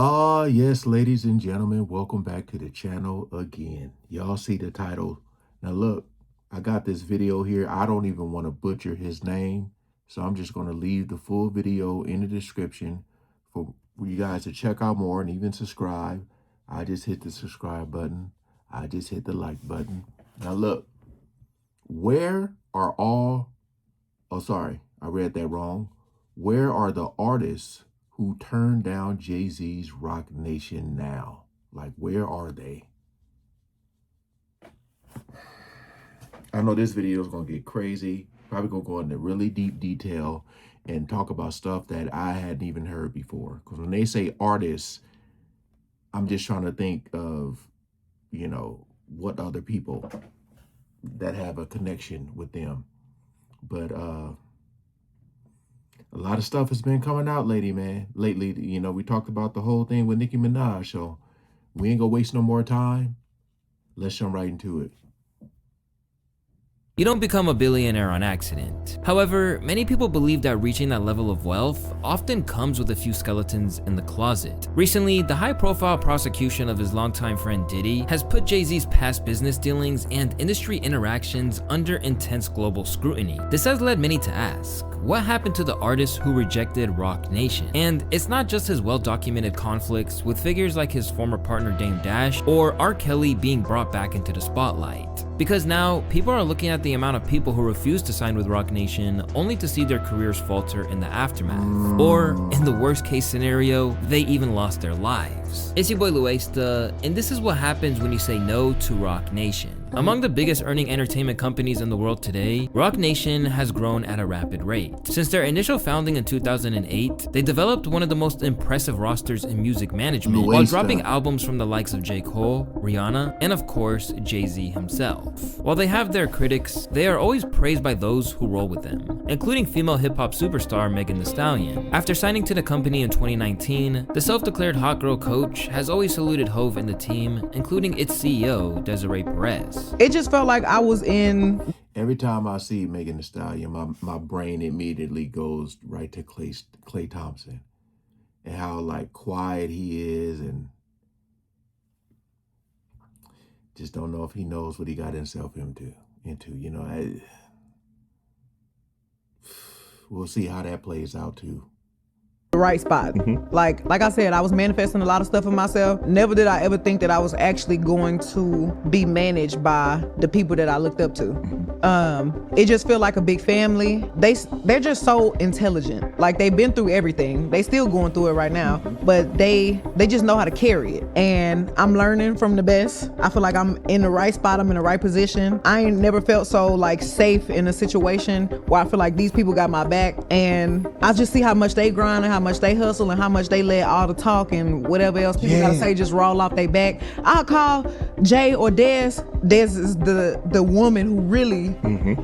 Yes, ladies and gentlemen, welcome back to the channel again. Y'all see the title. Now look, I got this video here. I don't even want to butcher his name, so I'm just going to leave the full video in the description for you guys to check out more and even subscribe. I just hit the subscribe button. I just hit the like button. Now look, where are all, oh sorry, I read that wrong. Where are the artists who turned down Jay-Z's Roc Nation now? Like, where are they? I know this video is going to get crazy. Probably going to go into really deep detail and talk about stuff that I hadn't even heard before. Because when they say artists, I'm just trying to think of, you know, what other people that have a connection with them. But a lot of stuff has been coming out lately. You know, we talked about the whole thing with Nicki Minaj, so we ain't gonna waste no more time. Let's jump right into it. You don't become a billionaire on accident. However, many people believe that reaching that level of wealth often comes with a few skeletons in the closet. Recently, the high-profile prosecution of his longtime friend Diddy has put Jay-Z's past business dealings and industry interactions under intense global scrutiny. This has led many to ask, what happened to the artist who rejected Roc Nation? And it's not just his well-documented conflicts with figures like his former partner Dame Dash or R. Kelly being brought back into the spotlight. Because now, people are looking at the amount of people who refuse to sign with Roc Nation only to see their careers falter in the aftermath. Or, in the worst case scenario, they even lost their lives. It's your boy Luesta, and this is what happens when you say no to Roc Nation. Among the biggest earning entertainment companies in the world today, Roc Nation has grown at a rapid rate. Since their initial founding in 2008, they developed one of the most impressive rosters in music management while dropping albums from the likes of J. Cole, Rihanna, and of course, Jay-Z himself. While they have their critics, they are always praised by those who roll with them, including female hip-hop superstar Megan Thee Stallion. After signing to the company in 2019, the self-declared hot girl coach has always saluted Hove and the team, including its CEO, Desiree Perez. It just felt like I was in... Every time I see Megan Thee Stallion, my brain immediately goes right to Clay Thompson and how like quiet he is, and just don't know if he knows what he got himself into. You know, we'll see how that plays out too. The right spot. Like I said, I was manifesting a lot of stuff for myself. Never did I ever think that I was actually going to be managed by the people that I looked up to. It just felt like a big family. They're just so intelligent. Like, they've been through everything. They still going through it right now, but they just know how to carry it. And I'm learning from the best. I feel like I'm in the right spot. I'm in the right position. I ain't never felt so like safe in a situation where I feel like these people got my back, and I just see how much they grind and how much they hustle and how much they let all the talk and whatever else people gotta say just roll off their back. I'll call Jay or Des. Des is the woman who really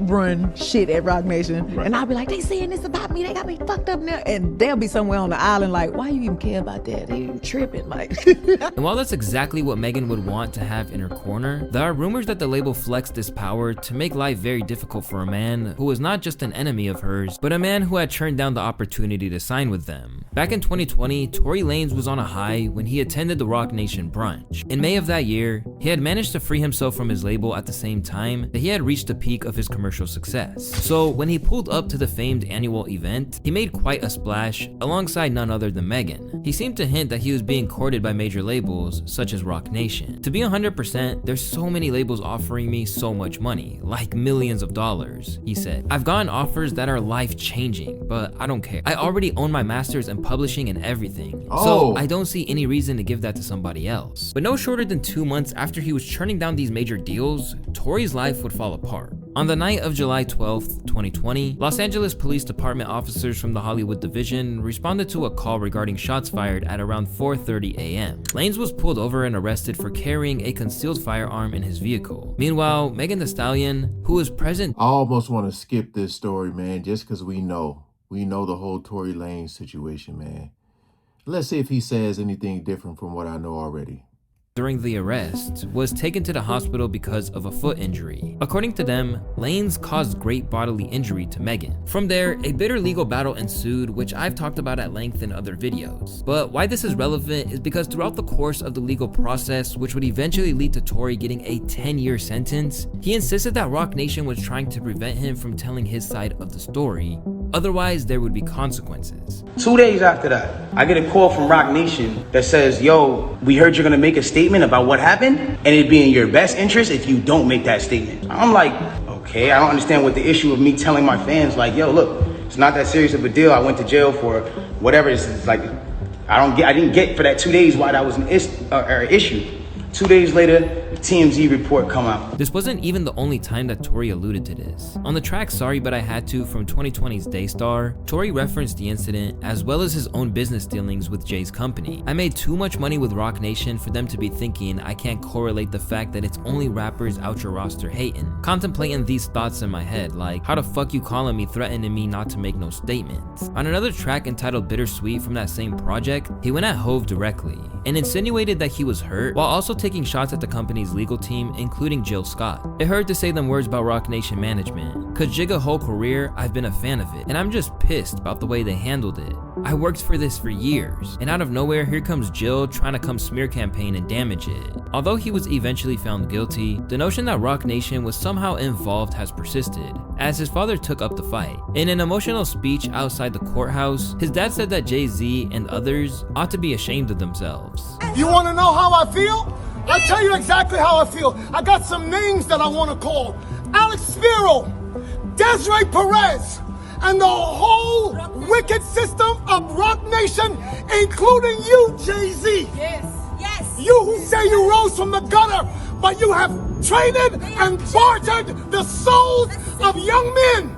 run shit at Roc Nation. And I'll be like, they saying this about me, they got me fucked up now. And they'll be somewhere on the island like, why you even care about that? They tripping like. And while that's exactly what Megan would want to have in her corner, there are rumors that the label flexed this power to make life very difficult for a man who was not just an enemy of hers, but a man who had turned down the opportunity to sign with them. Back in 2020, Tory Lanez was on a high when he attended the Roc Nation brunch. In May of that year, he had managed to free himself from his label at the same time that he had reached the peak of his commercial success. So when he pulled up to the famed annual event, he made quite a splash alongside none other than Megan. He seemed to hint that he was being courted by major labels such as Roc Nation. To be 100%, there's so many labels offering me so much money, like millions of dollars, he said. I've gotten offers that are life-changing, but I don't care. I already own my masters and publishing and everything. So I don't see any reason to give that to somebody else. But no shorter than 2 months after he was churning down these major deals, Tory's life would fall apart. On the night of July 12th, 2020, Los Angeles Police Department officers from the Hollywood Division responded to a call regarding shots fired at around 4:30 a.m. Lanez was pulled over and arrested for carrying a concealed firearm in his vehicle. Meanwhile, Megan Thee Stallion, who was present... I almost want to skip this story, man, just because we know the whole Tory Lanez situation, man. Let's see if he says anything different from what I know already. during the arrest, was taken to the hospital because of a foot injury. According to them, Lanez caused great bodily injury to Megan. From there, a bitter legal battle ensued, which I've talked about at length in other videos. But why this is relevant is because throughout the course of the legal process, which would eventually lead to Tory getting a 10-year sentence, he insisted that Roc Nation was trying to prevent him from telling his side of the story. Otherwise, there would be consequences. 2 days after that, I get a call from Roc Nation that says, yo, we heard you're gonna make a statement about what happened, and it'd be in your best interest if you don't make that statement. I'm like, okay, I don't understand what the issue of me telling my fans, like, yo, look, it's not that serious of a deal. I went to jail for whatever. It's like, I didn't get for that 2 days why that was an issue. 2 days later, the TMZ report come out. This wasn't even the only time that Tory alluded to this. On the track Sorry But I Had To from 2020's Daystar, Tory referenced the incident as well as his own business dealings with Jay's company. I made too much money with Roc Nation for them to be thinking I can't correlate the fact that it's only rappers out your roster hating. Contemplating these thoughts in my head, like, how the fuck you calling me threatening me not to make no statements? On another track entitled Bittersweet from that same project, he went at Hove directly and insinuated that he was hurt while also taking shots at the company's legal team, including Jill Scott. It hurt to say them words about Roc Nation management, cause Jigga whole career I've been a fan of it, and I'm just pissed about the way they handled it. I worked for this for years, and out of nowhere here comes Jill trying to come smear campaign and damage it. Although he was eventually found guilty, the notion that Roc Nation was somehow involved has persisted, as his father took up the fight. In an emotional speech outside the courthouse, his dad said that Jay-Z and others ought to be ashamed of themselves. You wanna know how I feel? I'll tell you exactly how I feel. I got some names that I want to call. Alex Spiro, Desiree Perez, and the whole wicked system of Roc Nation, including you, Jay-Z. Yes. You who say you rose from the gutter, but you have traded and bartered the souls of young men,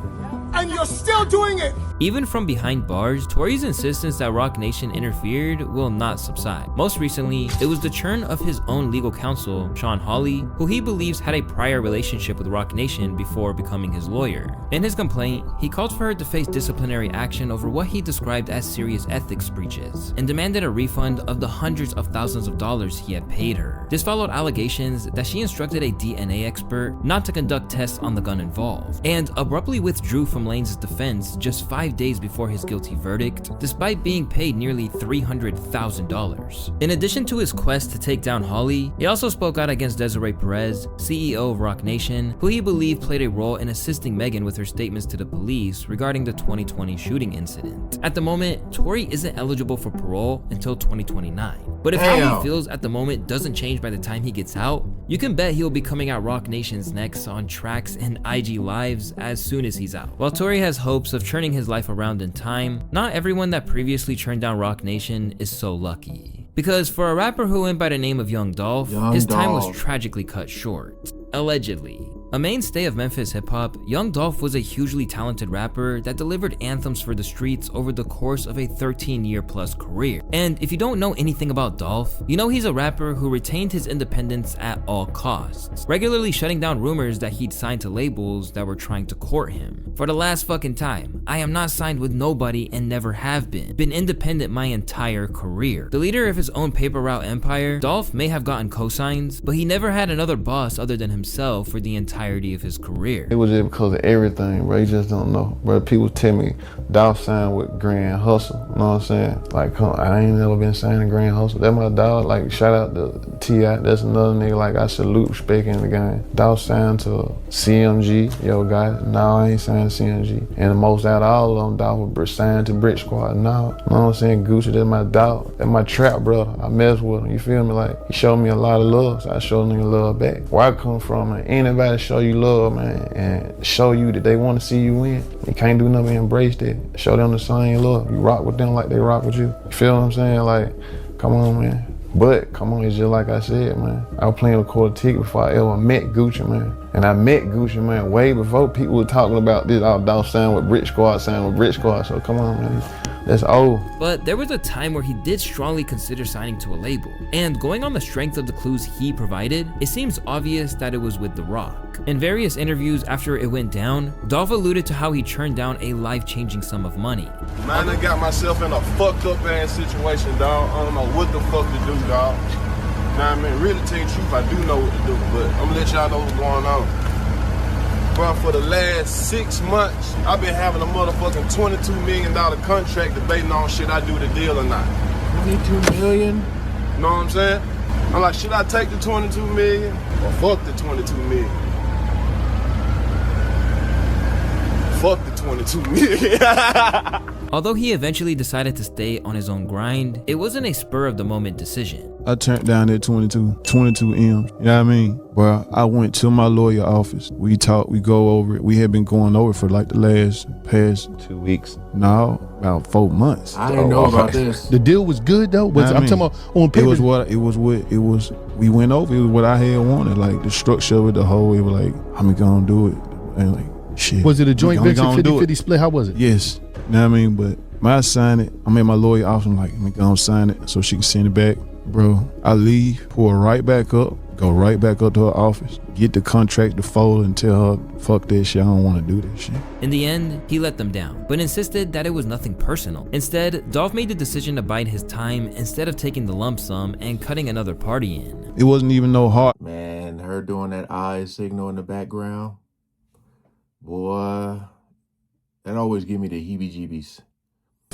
and you're still doing it. Even from behind bars, Tory's insistence that Roc Nation interfered will not subside. Most recently, it was the churn of his own legal counsel, Sean Hawley, who he believes had a prior relationship with Roc Nation before becoming his lawyer. In his complaint, he called for her to face disciplinary action over what he described as serious ethics breaches, and demanded a refund of the hundreds of thousands of dollars he had paid her. This followed allegations that she instructed a DNA expert not to conduct tests on the gun involved, and abruptly withdrew from Lanez's defense just 5 days before his guilty verdict, despite being paid nearly $300,000. In addition to his quest to take down Hawley, he also spoke out against Desiree Perez, CEO of Roc Nation, who he believed played a role in assisting Megan with her statements to the police regarding the 2020 shooting incident. At the moment, Tory isn't eligible for parole until 2029. But if how he feels at the moment doesn't change by the time he gets out, you can bet he'll be coming at Roc Nation's next on tracks and IG lives as soon as he's out. While Tory has hopes of turning his life around in time, not everyone that previously turned down Roc Nation is so lucky. Because for a rapper who went by the name of Young Dolph, his time was tragically cut short. Allegedly. A mainstay of Memphis hip-hop, Young Dolph was a hugely talented rapper that delivered anthems for the streets over the course of a 13-year-plus career. And if you don't know anything about Dolph, you know he's a rapper who retained his independence at all costs, regularly shutting down rumors that he'd signed to labels that were trying to court him. For the last fucking time, I am not signed with nobody and never have been. Been independent my entire career. The leader of his own paper route empire, Dolph may have gotten cosigns, but he never had another boss other than himself for the entirety of his career. It was just because of everything, bro. You just don't know. Bro, people tell me Dolph signed with Grand Hustle. You know what I'm saying? Like, I ain't never been signed to Grand Hustle. That's my dog. Like, shout out to T.I. That's another nigga, like, I salute, respect in the game. Dolph signed to CMG, yo, guys. No, I ain't signed to CMG. And the most out of all of them, Dolph was signed to Brick Squad. No, you know what I'm saying? Gucci, that's my dog. That's my trap brother. I mess with him, you feel me? Like, he showed me a lot of love, so I showed him love back. Where I come from, man, anybody show you love, man, and show you that they want to see you win, you can't do nothing but embrace that. Show them the same love. You rock with them like they rock with you. You feel what I'm saying? Like, come on, man. But, come on, it's just like I said, man. I was playing a quarter ticket before I ever met Gucci, man. And I met Gucci, man, way before people were talking about this. I was signed with Brick Squad, signed with Brick Squad. So, come on, man. That's old. But there was a time where he did strongly consider signing to a label. And going on the strength of the clues he provided, it seems obvious that it was with The Roc. In various interviews after it went down, Dolph alluded to how he turned down a life-changing sum of money. Man, I got myself in a fucked up ass situation, dog. I don't know what the fuck to do, dog. Nah, man, really tell you the truth, I do know what to do, but I'm gonna let y'all know what's going on. Bro, for the last 6 months, I've been having a motherfucking $22 million contract debating on should I do the deal or not. 22 million? You know what I'm saying? I'm like, should I take the 22 million or fuck the 22 million? Fuck the 22 million. Although he eventually decided to stay on his own grind, it wasn't a spur of the moment decision. I turned down that 22 M's, you know what I mean? Well, I went to my lawyer office. We talked, we go over it. We had been going over it for like the past 2 weeks. No, about 4 months. I didn't know about this. The deal was good though. But I'm talking about on paper. It was. We went over. It was what I had wanted, like the structure of it, the whole. It was like, I'm gonna do it, and like shit. Was it a joint venture 50-50 split? How was it? Yes. You know what I mean? But when I signed it, I'm at my lawyer office. I'm like, let me go and sign it so she can send it back. Bro, I leave, pull her right back up, go right back up to her office, get the contract to fold and tell her, fuck that shit, I don't want to do this shit. In the end, he let them down, but insisted that it was nothing personal. Instead, Dolph made the decision to bide his time instead of taking the lump sum and cutting another party in. It wasn't even no hard. Man, her doing that eye signal in the background, boy, that always give me the heebie-jeebies.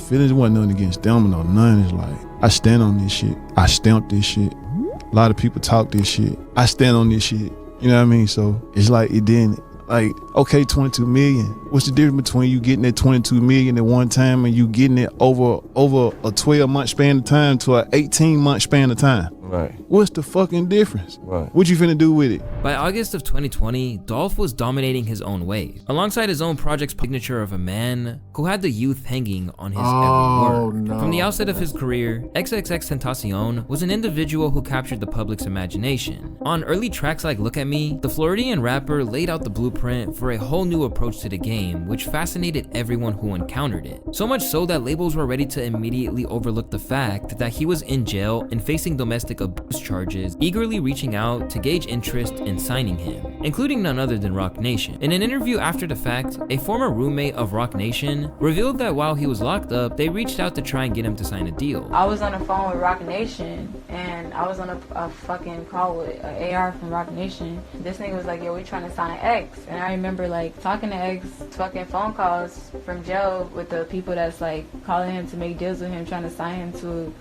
Feelings wasn't nothing against them or none. It's like, I stand on this shit. I stamped this shit. A lot of people talk this shit. I stand on this shit. You know what I mean? So it's like it didn't, like, okay, 22 million. What's the difference between you getting that 22 million at one time and you getting it over a 12-month span of time to an 18-month span of time? Right. What's the fucking difference? Right. What you finna do with it? By August of 2020, Dolph was dominating his own wave, alongside his own project's signature of a man who had the youth hanging on his every word. No. From the outset of his career, XXXTentacion was an individual who captured the public's imagination. On early tracks like Look At Me, the Floridian rapper laid out the blueprint for a whole new approach to the game, which fascinated everyone who encountered it. So much so that labels were ready to immediately overlook the fact that he was in jail and facing domestic abuse charges, eagerly reaching out to gauge interest in signing him, including none other than Roc Nation. In an interview after the fact, a former roommate of Roc Nation revealed that while he was locked up, they reached out to try and get him to sign a deal. I was on the phone with Roc Nation, and I was on a fucking call with AR from Roc Nation. This nigga was like, yo, we trying to sign X. And I remember like talking to X, fucking phone calls from jail with the people that's like calling him to make deals with him, trying to sign him to,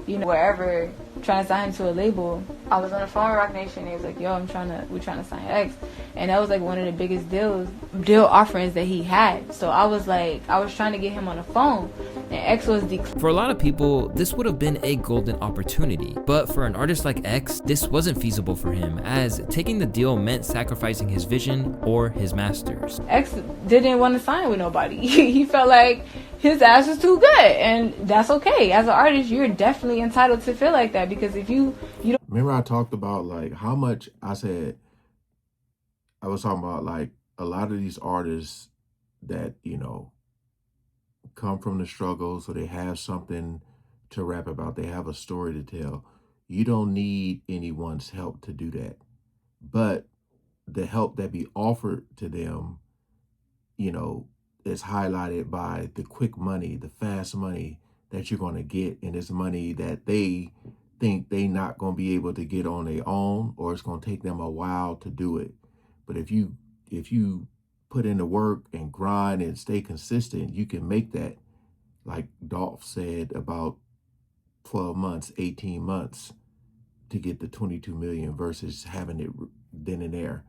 you know, wherever, trying to sign him to a label. I was on the phone with Roc Nation, and he was like, yo, we're trying to sign X. And that was like one of the biggest deal offerings that he had. So I was trying to get him on the phone, and X was For a lot of people, this would have been a golden opportunity. But for an artist like X, this wasn't feasible for him, as taking the deal meant sacrificing his vision or his masters. X didn't want to sign with nobody. He felt like his ass was too good, and that's okay. As an artist, you're definitely entitled to feel like that, because if you don't. Remember I talked about like how much I was talking about like a lot of these artists that, you know, come from the struggle, so they have something to rap about. They have a story to tell. You don't need anyone's help to do that. But the help that be offered to them, you know, is highlighted by the quick money, the fast money that you're going to get. And it's money that they think they not going to be able to get on their own, or it's going to take them a while to do it. But if you put in the work and grind and stay consistent, you can make that, like Dolph said, about 12 months, 18 months to get the 22 million versus having it then and there.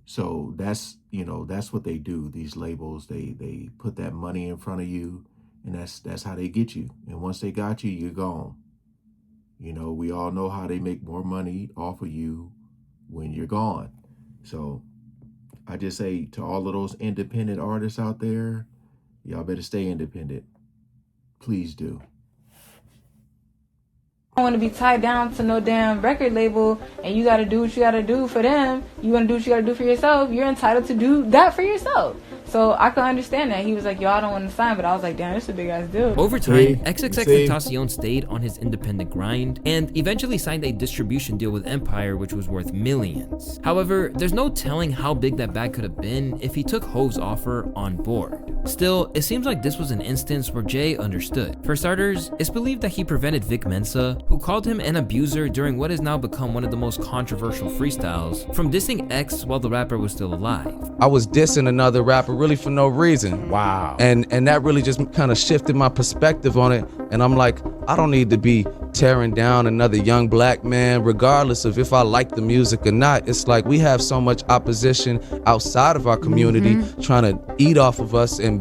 So that's, you know, that's what they do. These labels, they put that money in front of you, and that's how they get you. And once they got you, you're gone. You know, we all know how they make more money off of you when you're gone. So I just say to all of those independent artists out there, y'all better stay independent. Please do. I don't want to be tied down to no damn record label, and you got to do what you got to do for them. You want to do what you got to do for yourself. You're entitled to do that for yourself. So I could understand that. He was like, yo, I don't want to sign, but I was like, damn, this is a big ass deal. Over time, XXXTentacion stayed on his independent grind and eventually signed a distribution deal with Empire, which was worth millions. However, there's no telling how big that bag could have been if he took Hov's offer on board. Still, it seems like this was an instance where Jay understood. For starters, it's believed that he prevented Vic Mensa, who called him an abuser during what has now become one of the most controversial freestyles, from dissing X while the rapper was still alive. I was dissing another rapper really for no reason. Wow. And that really just kind of shifted my perspective on it. And I'm like, I don't need to be tearing down another young black man, regardless of if I like the music or not. It's like we have so much opposition outside of our community trying to eat off of us and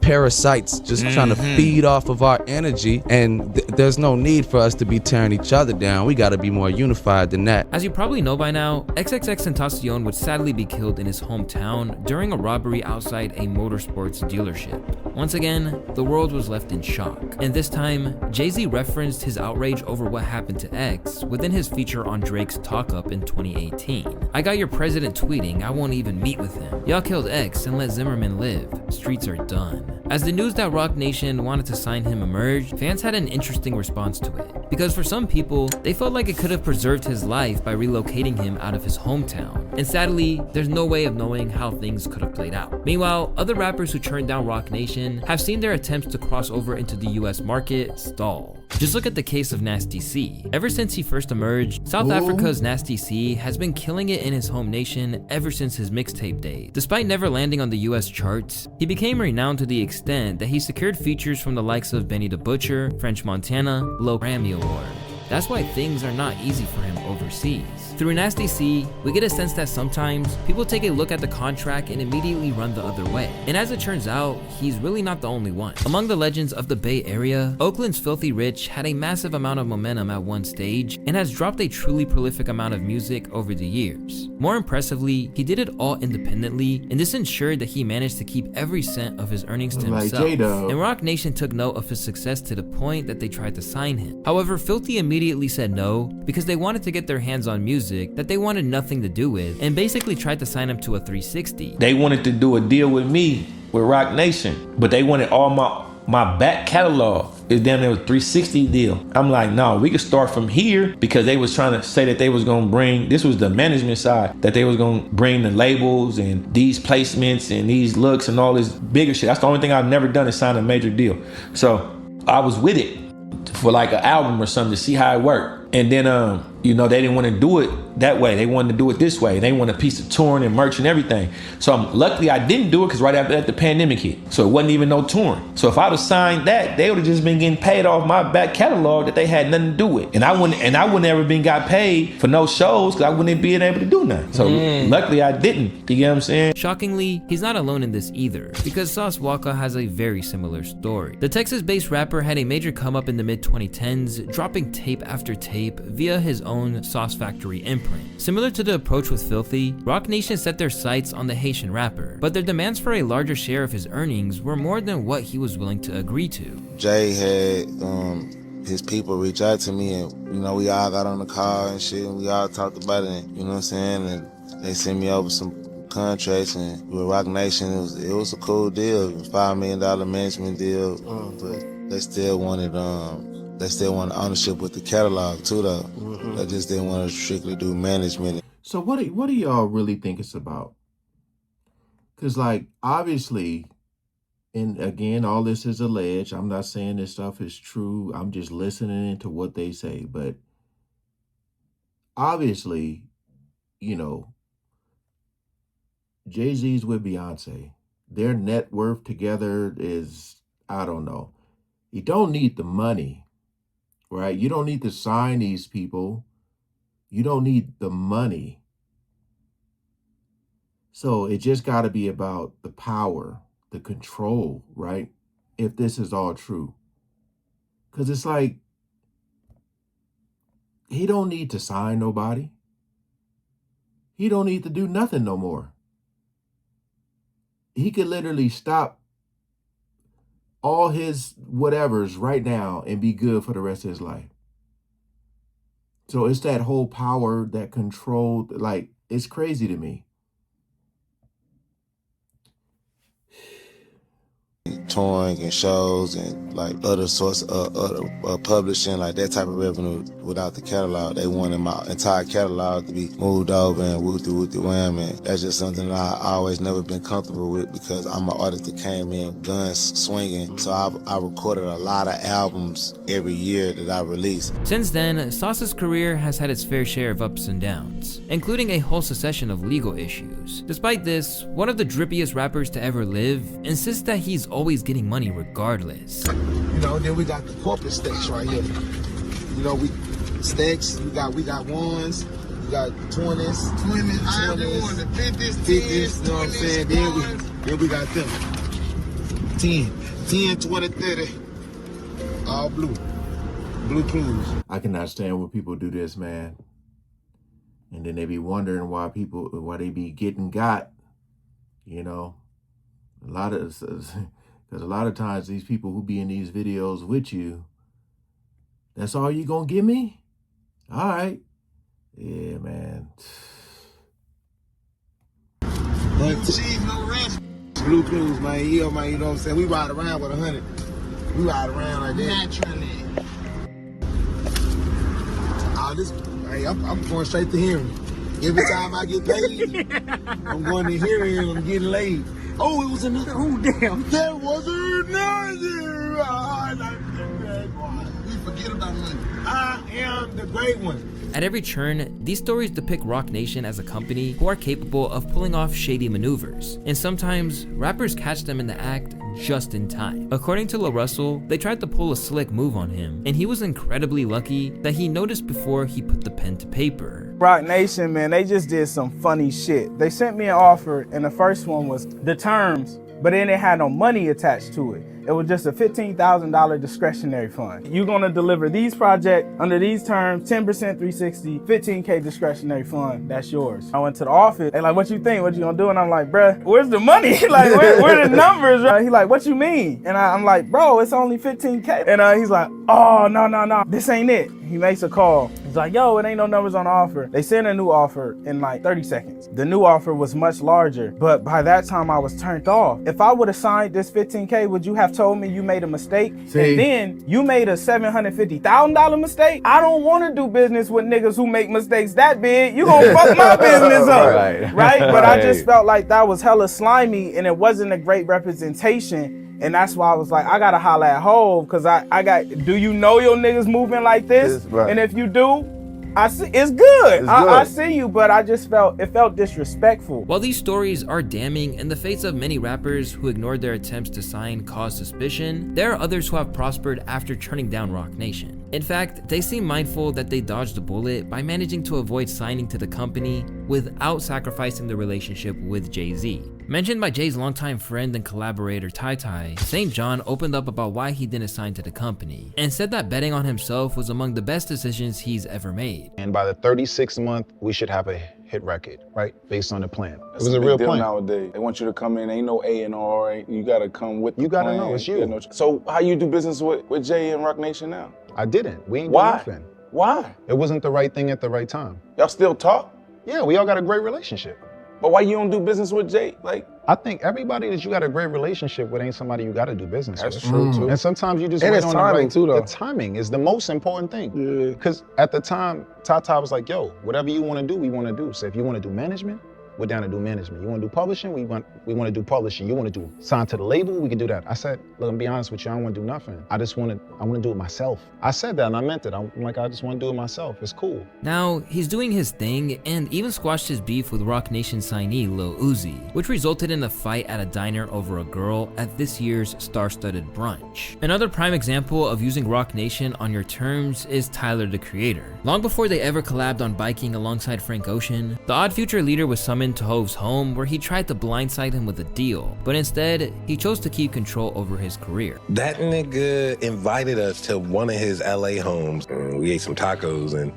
parasites just trying to feed off of our energy. And there's no need for us to be tearing each other down. We got to be more unified than that. As you probably know by now, XXXTentacion would sadly be killed in his hometown during a robbery outside a motorsports dealership. Once again, the world was left in shock. And this time, Jay-Z referenced his outrage over what happened to X within his feature on Drake's Talk Up in 2018. I got your president tweeting, I won't even meet with him. Y'all killed X and let Zimmerman live. Streets are done. As the news that Roc Nation wanted to sign him emerged, fans had an interesting response to it. Because for some people, they felt like it could have preserved his life by relocating him out of his hometown. And sadly, there's no way of knowing how things could have played out. Meanwhile, other rappers who turned down Roc Nation have seen their attempts to cross over into the US market stall. Just look at the case of Nasty C. Ever since he first emerged, South Africa's Nasty C has been killing it in his home nation ever since his mixtape days. Despite never landing on the US charts, he became renowned to the extent that he secured features from the likes of Benny the Butcher, French Montana, Low Grammy Award. That's why things are not easy for him overseas. Through Nasty C, we get a sense that sometimes people take a look at the contract and immediately run the other way. And as it turns out, he's really not the only one. Among the legends of the Bay Area, Oakland's Filthy Rich had a massive amount of momentum at one stage and has dropped a truly prolific amount of music over the years. More impressively, he did it all independently, and this ensured that he managed to keep every cent of his earnings to himself. And Roc Nation took note of his success to the point that they tried to sign him. However, Filthy immediately said no because they wanted to get their hands on music that they wanted nothing to do with, and basically tried to sign him to a 360. They wanted to do a deal with me with Roc Nation, but they wanted all my back catalog. It's damn near a 360 deal. I'm like, no, we could start from here, because they was trying to say that they was gonna bring, this was the management side, that they was gonna bring the labels and these placements and these looks and all this bigger shit. That's the only thing I've never done is sign a major deal. So I was with it for like an album or something to see how it worked. And then, they didn't want to do it that way. They wanted to do it this way. They want a piece of touring and merch and everything. So luckily I didn't do it, because right after that the pandemic hit. So it wasn't even no touring. So if I'd have signed that, they would have just been getting paid off my back catalog that they had nothing to do with. And I wouldn't ever been got paid for no shows, because I wouldn't be able to do nothing. So luckily I didn't. You get what I'm saying? Shockingly, he's not alone in this either, because Sauce Walka has a very similar story. The Texas-based rapper had a major come up in the mid-2010s, dropping tape after tape via his own Sauce Factory imprint. Similar to the approach with Filthy, Roc Nation set their sights on the Haitian rapper, but their demands for a larger share of his earnings were more than what he was willing to agree to. Jay had his people reach out to me, and we all got on the call and shit, and we all talked about it, and you know what I'm saying, and they sent me over some contracts, and with Roc Nation it was a cool deal, $5 million management deal, but they still wanted ownership with the catalog too, though. They just didn't want to strictly do management. So what do y'all really think it's about? Because, like, obviously, and again, all this is alleged. I'm not saying this stuff is true. I'm just listening to what they say. But obviously, Jay-Z's with Beyonce. Their net worth together is, I don't know. You don't need the money, right? You don't need to sign these people. You don't need the money. So it just got to be about the power, the control, right? If this is all true. Because it's like, he don't need to sign nobody. He don't need to do nothing no more. He could literally stop all his whatevers right now and be good for the rest of his life. So it's that whole power, that control, like, it's crazy to me. touring and shows and like other sorts of publishing, like that type of revenue without the catalog. They wanted my entire catalog to be moved over and woo-through wham, and that's just something that I always never been comfortable with because I'm an artist that came in guns swinging. So I recorded a lot of albums every year that I released. Since then, Sauce's career has had its fair share of ups and downs, including a whole succession of legal issues. Despite this, one of the drippiest rappers to ever live insists that he's always getting money regardless. You know, then we got the corporate stakes right here. You know, we stakes, we got ones, we got 20s, 50s, you know what I'm saying? Then we got them. 10, 20, 30, all blue. Blue clues. I cannot stand when people do this, man. And then they be wondering why they be getting got, you know. Because a lot of times these people who be in these videos with you, that's all you gonna give me? All right. Yeah, man. But no rest. Blue clues, man. You know what I'm saying? We ride around with 100. We ride around like that. Naturally. Hey, I'm going straight to hearing. Every time I get paid, I'm going to hearing and I'm getting laid. Oh, it was another. Oh, damn. There was another. We forget about money. I am the great one. At every turn, these stories depict Roc Nation as a company who are capable of pulling off shady maneuvers, and sometimes rappers catch them in the act just in time. According to La Russell, they tried to pull a slick move on him, and he was incredibly lucky that he noticed before he put the pen to paper. Roc Nation, man, they just did some funny shit. They sent me an offer, and the first one was the terms, but then it had no money attached to it. It was just a $15,000 discretionary fund. You're gonna deliver these projects under these terms, 10% 360, $15K discretionary fund, that's yours. I went to the office, they like, what you think, what you gonna do? And I'm like, bruh, where's the money? Like, where the numbers, right? He like, what you mean? And I'm like, bro, it's only $15K. And he's like, oh, no, this ain't it. He makes a call. He's like, yo, it ain't no numbers on the offer. They sent a new offer in like 30 seconds. The new offer was much larger, but by that time I was turned off. If I would have signed this $15K, would you have told me you made a mistake? See? And then you made a $750,000 mistake? I don't want to do business with niggas who make mistakes that big. You gonna fuck my business up, right? But I just felt like that was hella slimy and it wasn't a great representation. And that's why I was like, I gotta holla at Hov, cause do you know your niggas moving like this? Right. And if you do, I see, it's good. I see you, but I just it felt disrespectful. While these stories are damning and the fates of many rappers who ignored their attempts to sign cause suspicion, there are others who have prospered after turning down Roc Nation. In fact, they seem mindful that they dodged a bullet by managing to avoid signing to the company without sacrificing the relationship with Jay-Z. Mentioned by Jay's longtime friend and collaborator Ty Ty, St. John opened up about why he didn't sign to the company and said that betting on himself was among the best decisions he's ever made. And by the 36th month, we should have a hit record, right? Based on the plan. It was a real plan nowadays. They want you to come in, ain't no A&R, you gotta come with the plan. You gotta know, it's you. So how you do business with Jay and Roc Nation now? I didn't. We ain't doing nothing. Why? It wasn't the right thing at the right time. Y'all still talk? Yeah, we all got a great relationship. But why you don't do business with Jay? Like, I think everybody that you got a great relationship with ain't somebody you got to do business with. That's true too. And sometimes you just and wait it's on timing too, though. The timing is the most important thing. Yeah. Because at the time, Tata was like, yo, whatever you want to do, we want to do. So if you want to do management, we're down to do management. You want to do publishing? We want to do publishing. You want to do sign to the label? We can do that. I said, look, I'm be honest with you, I don't want to do nothing. I want to do it myself. I said that and I meant it. I'm like, I just want to do it myself. It's cool. Now, he's doing his thing and even squashed his beef with Roc Nation signee Lil Uzi, which resulted in a fight at a diner over a girl at this year's star-studded brunch. Another prime example of using Roc Nation on your terms is Tyler, the Creator. Long before they ever collabed on biking alongside Frank Ocean, the Odd Future leader was summoned to Hov's home where he tried to blindside him with a deal, but instead, he chose to keep control over his career. That nigga invited us to one of his LA homes. We ate some tacos and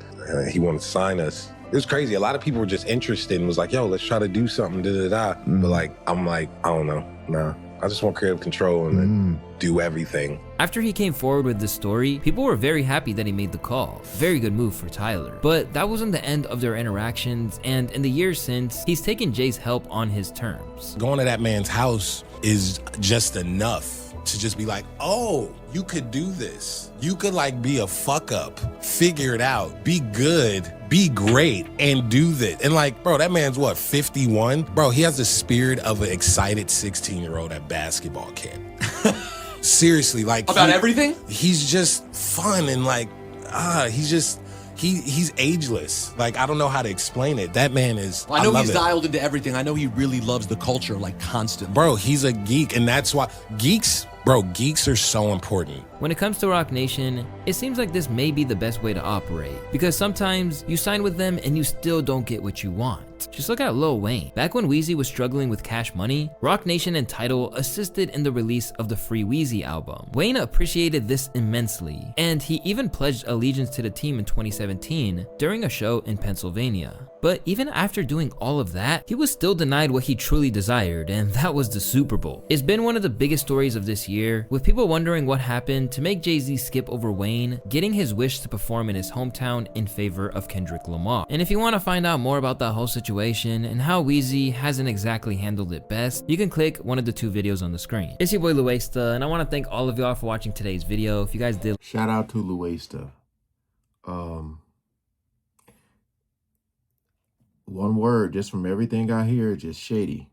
he wanted to sign us. It was crazy. A lot of people were just interested and was like, yo, let's try to do something, da-da-da. But like, I'm like, I don't know, nah. I just want creative control and then do everything. After he came forward with this story, people were very happy that he made the call. Very good move for Tyler. But that wasn't the end of their interactions, and in the years since, he's taken Jay's help on his terms. Going to that man's house is just enough to just be like, oh, you could do this. You could like be a fuck up, figure it out, be good, be great, and do this. And like, bro, that man's what, 51? Bro, he has the spirit of an excited 16-year-old at basketball camp. Seriously, like about everything? He's just fun and like, he's ageless. Like, I don't know how to explain it. That man is, I know he's dialed into everything. I know he really loves the culture, like constantly. Bro, he's a geek, and that's why geeks are so important. When it comes to Roc Nation, it seems like this may be the best way to operate, because sometimes you sign with them and you still don't get what you want. Just look at Lil Wayne. Back when Weezy was struggling with Cash Money, Roc Nation and Tidal assisted in the release of the Free Weezy album. Wayne appreciated this immensely, and he even pledged allegiance to the team in 2017 during a show in Pennsylvania. But even after doing all of that, he was still denied what he truly desired, and that was the Super Bowl. It's been one of the biggest stories of this year, with people wondering what happened to make Jay-Z skip over Wayne, getting his wish to perform in his hometown in favor of Kendrick Lamar. And if you want to find out more about that whole situation and how Weezy hasn't exactly handled it best, you can click one of the 2 videos on the screen. It's your boy Luesta, and I want to thank all of y'all for watching today's video. If you guys did, shout out to Luesta. One word, just from everything I hear, just shady.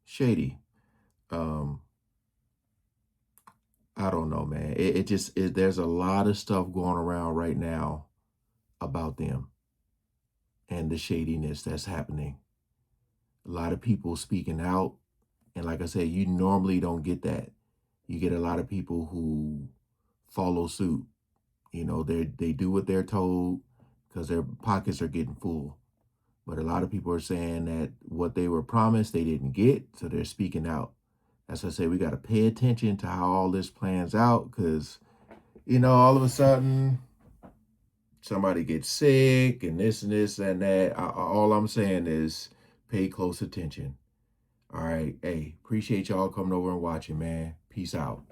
Shady. I don't know, man. There's a lot of stuff going around right now about them and the shadiness that's happening. A lot of people speaking out. And like I said, you normally don't get that. You get a lot of people who follow suit. You know, they do what they're told because their pockets are getting full. But a lot of people are saying that what they were promised, they didn't get. So they're speaking out. As I say, we got to pay attention to how all this plans out, because, you know, all of a sudden somebody gets sick and this and that. All I'm saying is pay close attention. All right. Hey, appreciate y'all coming over and watching, man. Peace out.